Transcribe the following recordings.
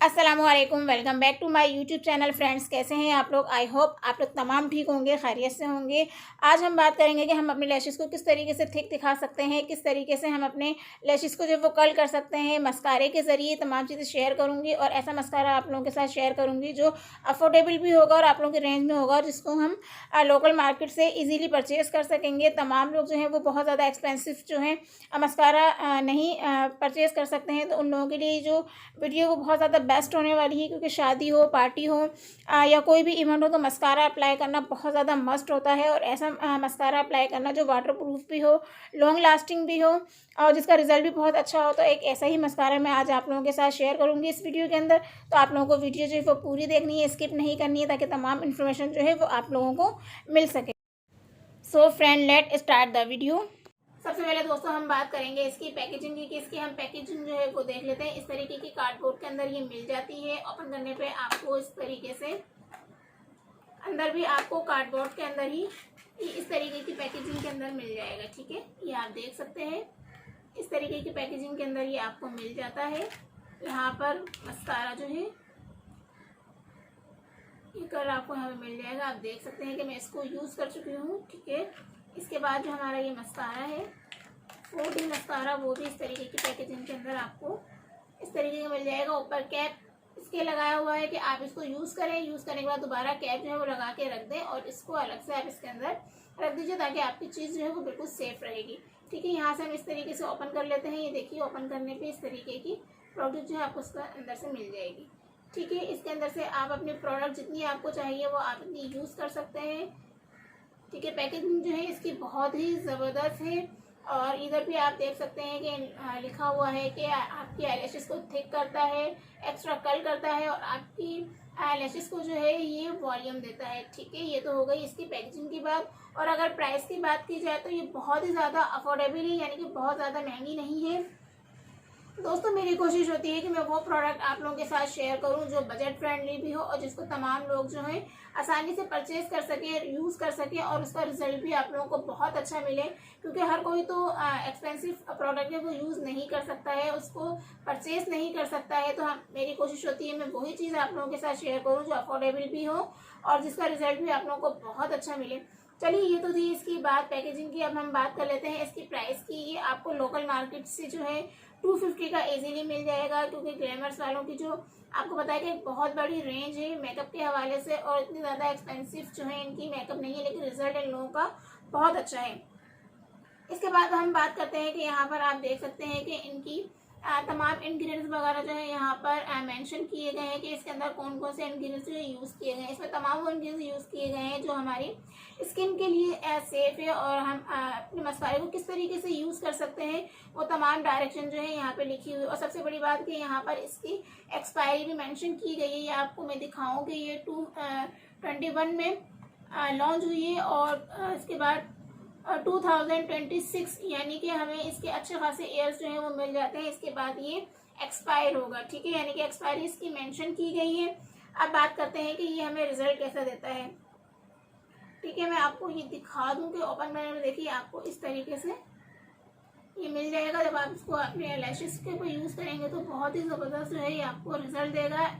अस्सलामुअलैकुम, welcome back to my YouTube channel. Friends, कैसे हैं आप लोग? आई होप आप लोग तमाम ठीक होंगे, खैरियत से होंगे। आज हम बात करेंगे कि हम अपने लैशेस को किस तरीके से थिक दिखा सकते हैं, किस तरीके से हम अपने लैशेस को जो वो कर्ल कर सकते हैं मस्कारे के ज़रिए। तमाम चीज़ें शेयर करूँगी और ऐसा मस्कारा आप लोगों के साथ शेयर करूँगी जो अफोर्डेबल भी होगा और आप लोगों के रेंज में होगा और जिसको हम लोकल मार्केट से ईज़िली परचेज़ कर सकेंगे। तमाम लोग जो हैं वो बहुत ज़्यादा एक्सपेंसिव जो है मस्कारा नहीं परचेज़ कर सकते हैं, तो उन लोगों के लिए जो वीडियो वो बहुत ज़्यादा बेस्ट होने वाली है, क्योंकि शादी हो, पार्टी हो या कोई भी इवेंट हो तो मस्कारा अप्लाई करना बहुत ज़्यादा मस्ट होता है। और ऐसा मस्कारा अप्लाई करना जो वाटर प्रूफ भी हो, लॉन्ग लास्टिंग भी हो और जिसका रिजल्ट भी बहुत अच्छा हो। तो एक ऐसा ही मस्कारा मैं आज आप लोगों के साथ शेयर करूँगी इस वीडियो के अंदर। तो आप लोगों को वीडियो जो है वो पूरी देखनी है, स्किप नहीं करनी है, ताकि तमाम इन्फॉर्मेशन जो है वो आप लोगों को मिल सके। So friend, let start the video. सबसे पहले दोस्तों हम बात करेंगे इसकी पैकेजिंग की, कि इसकी हम पैकेजिंग जो है वो देख लेते हैं। इस तरीके की कार्डबोर्ड के अंदर ये मिल जाती है। ओपन करने पे आपको इस तरीके से अंदर भी आपको कार्डबोर्ड के अंदर ही इस तरीके की पैकेजिंग के अंदर मिल जाएगा। ठीक है, ये आप देख सकते हैं इस तरीके की पैकेजिंग के अंदर ये आपको मिल जाता है। यहाँ पर मस्कारा जो है ये कर आपको यहाँ पे मिल जाएगा। आप देख सकते हैं कि मैं इसको यूज़ कर चुकी हूँ। ठीक है, इसके बाद जो हमारा ये मस्कारा है 4D मस्कारा, वो भी इस तरीके की पैकेजिंग के अंदर आपको इस तरीके का मिल जाएगा। ऊपर कैप इसके लगाया हुआ है कि आप इसको यूज़ करें, यूज़ करने के बाद दोबारा कैप जो है वो लगा के रख दें और इसको अलग से आप इसके अंदर रख दीजिए, ताकि आपकी चीज़ जो है वो बिल्कुल सेफ रहेगी। ठीक है, यहाँ से हम इस तरीके से ओपन कर लेते हैं। ये देखिए, ओपन करने पर इस तरीके की प्रोडक्ट जो है आपको उसका अंदर से मिल जाएगी। ठीक है, इसके अंदर से आप अपनी प्रोडक्ट जितनी आपको चाहिए वो आप इतनी यूज़ कर सकते हैं। ठीक है, पैकेजिंग जो है इसकी बहुत ही ज़बरदस्त है। और इधर भी आप देख सकते हैं कि लिखा हुआ है कि आपकी आईलैशेस को थिक करता है, एक्स्ट्रा कर्ल करता है और आपकी आईलैशेस को जो है ये वॉल्यूम देता है। ठीक है, ये तो हो गई इसकी पैकेजिंग की बात। और अगर प्राइस की बात की जाए तो ये बहुत ही ज़्यादा अफोर्डेबल है, यानी कि बहुत ज़्यादा महंगी नहीं है। दोस्तों, मेरी कोशिश होती है कि मैं वो प्रोडक्ट आप लोगों के साथ शेयर करूं जो बजट फ्रेंडली भी हो और जिसको तमाम लोग जो हैं आसानी से परचेज कर सके, यूज़ कर सके और उसका रिजल्ट भी आप लोगों को बहुत अच्छा मिले। क्योंकि हर कोई तो एक्सपेंसिव प्रोडक्ट है वो यूज़ नहीं कर सकता है, उसको परचेज नहीं कर सकता है। तो मेरी कोशिश होती है मैं वही चीज़ आप लोगों के साथ शेयर करूँ जो अफोर्डेबल भी हो और जिसका रिजल्ट भी आप लोगों को बहुत अच्छा मिले। चलिए, ये तो थी इसकी बात पैकेजिंग की। अब हम बात कर लेते हैं इसकी प्राइस की। ये आपको लोकल मार्केट से जो है 250 का इजीली मिल जाएगा, क्योंकि ग्लैमर्स वालों की जो आपको पता है कि बहुत बड़ी रेंज है मेकअप के हवाले से और इतनी ज़्यादा एक्सपेंसिव जो है इनकी मेकअप नहीं है, लेकिन रिजल्ट इन लोगों का बहुत अच्छा है। इसके बाद हम बात करते हैं कि यहाँ पर आप देख सकते हैं कि इनकी तमाम इंग्रेडिएंट्स वगैरह जो है यहाँ पर मेंशन किए गए हैं कि इसके अंदर कौन कौन से इंग्रेडिएंट्स जो है यूज़ किए गए हैं। इसमें तमाम वो इंग्रेडिएंट्स यूज़ किए गए हैं जो हमारी स्किन के लिए सेफ है और हम अपने मस्कारे को किस तरीके से यूज़ कर सकते हैं वो तमाम डायरेक्शन जो है यहाँ पे लिखी हुई है। और सबसे बड़ी बात कि यहाँ पर इसकी एक्सपायरी भी मेंशन की गई है। ये आपको मैं दिखाऊंगी, ये 2021 में लॉन्च हुई है और इसके बाद 2026 यानी कि हमें इसके अच्छे खासे ईयर्स जो हैं वो मिल जाते हैं। इसके बाद ये एक्सपायर होगा। ठीक है, यानी कि एक्सपायरी इसकी मेंशन की गई है। अब बात करते हैं कि ये हमें रिजल्ट कैसा देता है। ठीक है, मैं आपको ये दिखा दूं कि ओपन करने में देखिए आपको इस तरीके से ये मिल जाएगा। जब आप इसको अपने लैशेस के ऊपर यूज़ करेंगे तो बहुत ही ज़बरदस्त जो है ये आपको रिजल्ट देगा।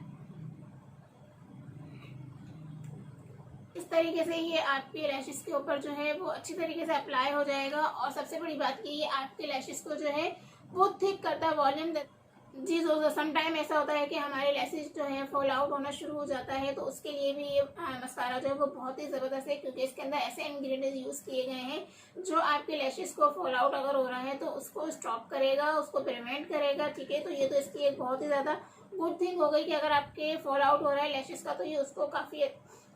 इस तरीके से ये आपके लैशेस के ऊपर जो है वो अच्छी तरीके से अप्लाई हो जाएगा। और सबसे बड़ी बात कि ये आपके लैशेस को जो है वो थिक करता है, वॉल्यूम देता है। जी दोस्तों, सम टाइम ऐसा होता है कि हमारे लैशेस जो है फॉल आउट होना शुरू हो जाता है, तो उसके लिए भी ये मस्कारा जो है वो बहुत ही ज़बरदस्त है, क्योंकि इसके अंदर ऐसे इंग्रेडिएंट्स यूज़ किए गए हैं जो आपके लैशेस को फॉल आउट अगर हो रहा है तो उसको स्टॉप करेगा, उसको प्रिवेंट करेगा। ठीक है, तो ये तो इसकी एक बहुत ही ज़्यादा गुड थिंग हो गई कि अगर आपके फॉल आउट हो रहा है लैशेस का तो ये उसको काफ़ी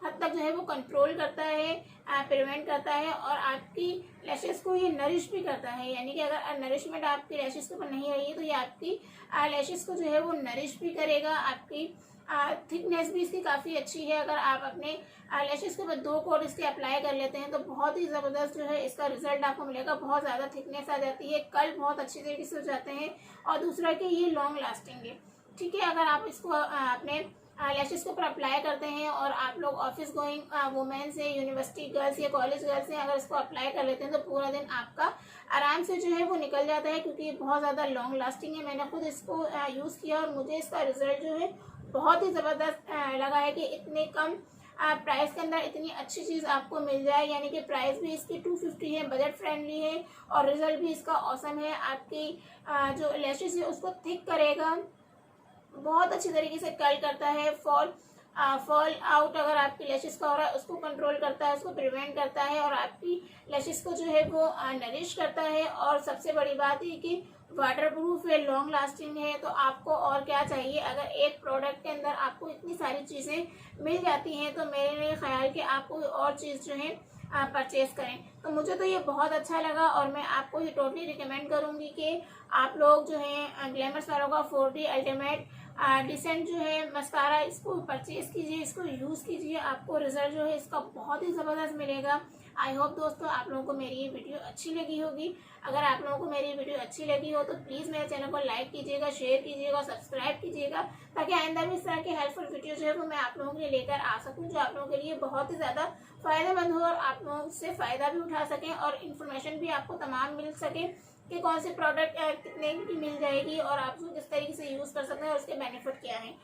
हद तक जो है वो कंट्रोल करता है, प्रिवेंट करता है और आपकी लैशेस को ये नरिश भी करता है। यानी कि अगर नरिशमेंट आपकी लैशेस के ऊपर नहीं रही है तो ये आपकी लैशेस को जो है वो नरिश भी करेगा। आपकी थिकनेस भी इसकी काफ़ी अच्छी है। अगर आप अपने लैशेस के ऊपर 2 कोट इसके अप्लाई कर लेते हैं तो बहुत ही ज़बरदस्त जो है इसका रिजल्ट आपको मिलेगा। बहुत ज़्यादा थिकनेस आ जाती है, कर्ल बहुत अच्छी तरीके से हो जाते हैं और दूसरा कि ये लॉन्ग लास्टिंग है। ठीक है, अगर आप इसको अपने लैशेस के ऊपर अप्लाई करते हैं और आप लोग ऑफिस गोइंग वुमेन से, यूनिवर्सिटी गर्ल्स या कॉलेज गर्ल्स से अगर इसको अप्लाई कर लेते हैं तो पूरा दिन आपका आराम से जो है वो निकल जाता है, क्योंकि ये बहुत ज़्यादा लॉन्ग लास्टिंग है। मैंने खुद इसको यूज़ किया और मुझे इसका रिजल्ट जो है बहुत ही ज़बरदस्त लगा है कि इतने कम प्राइस के अंदर इतनी अच्छी चीज़ आपको मिल जाए। यानी कि प्राइस भी इसकी 250 है, बजट फ्रेंडली है और रिजल्ट भी इसका औसम है। आपकी जो लैशेस है उसको थिक करेगा, बहुत अच्छी तरीके से कर्ल करता है। फॉल आउट अगर आपकी लैशेस का हो रहा है उसको कंट्रोल करता है, उसको प्रिवेंट करता है और आपकी लैशेस को जो है वो नरिश करता है। और सबसे बड़ी बात है कि वाटर प्रूफ है, लॉन्ग लास्टिंग है। तो आपको और क्या चाहिए? अगर एक प्रोडक्ट के अंदर आपको इतनी सारी चीज़ें मिल जाती हैं तो मेरे ख्याल कि आप कोई और चीज़ जो है परचेज़ करें। तो मुझे तो ये बहुत अच्छा लगा और मैं आपको ये टोटली रिकमेंड करूँगी कि आप लोग जो है ग्लैमर स्पैरो का 4D अल्टीमेट डिसेंट जो है मस्कारा, इसको परचेज़ कीजिए, इसको यूज़ कीजिए। आपको रिजल्ट जो है इसका बहुत ही ज़बरदस्त मिलेगा। आई होप दोस्तों आप लोगों को मेरी ये वीडियो अच्छी लगी होगी। अगर आप लोगों को मेरी वीडियो अच्छी लगी हो तो प्लीज़ मेरे चैनल को लाइक कीजिएगा, शेयर कीजिएगा, सब्सक्राइब कीजिएगा, ताकि आइंदा भी इस तरह के हेल्पफुल वीडियो जो है वो मैं आप लोगों के लिए लेकर आ सकूं, जो आप लोगों के लिए बहुत ही ज़्यादा फ़ायदेमंद हो और आप लोगों से फ़ायदा भी उठा सकें और इन्फॉर्मेशन भी आपको तमाम मिल सके कि कौन सी प्रोडक्ट कितने की मिल जाएगी और आप उसको किस तरीके से यूज़ कर सकते हैं और उसके बेनिफिट क्या हैं।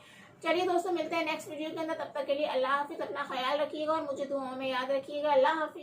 चलिए दोस्तों, मिलते हैं नेक्स्ट वीडियो के अंदर। तब तक के लिए अल्लाह हाफिज़, अपना ख्याल रखिएगा और मुझे दुआओं में याद रखिएगा। अल्लाह हाफिज़।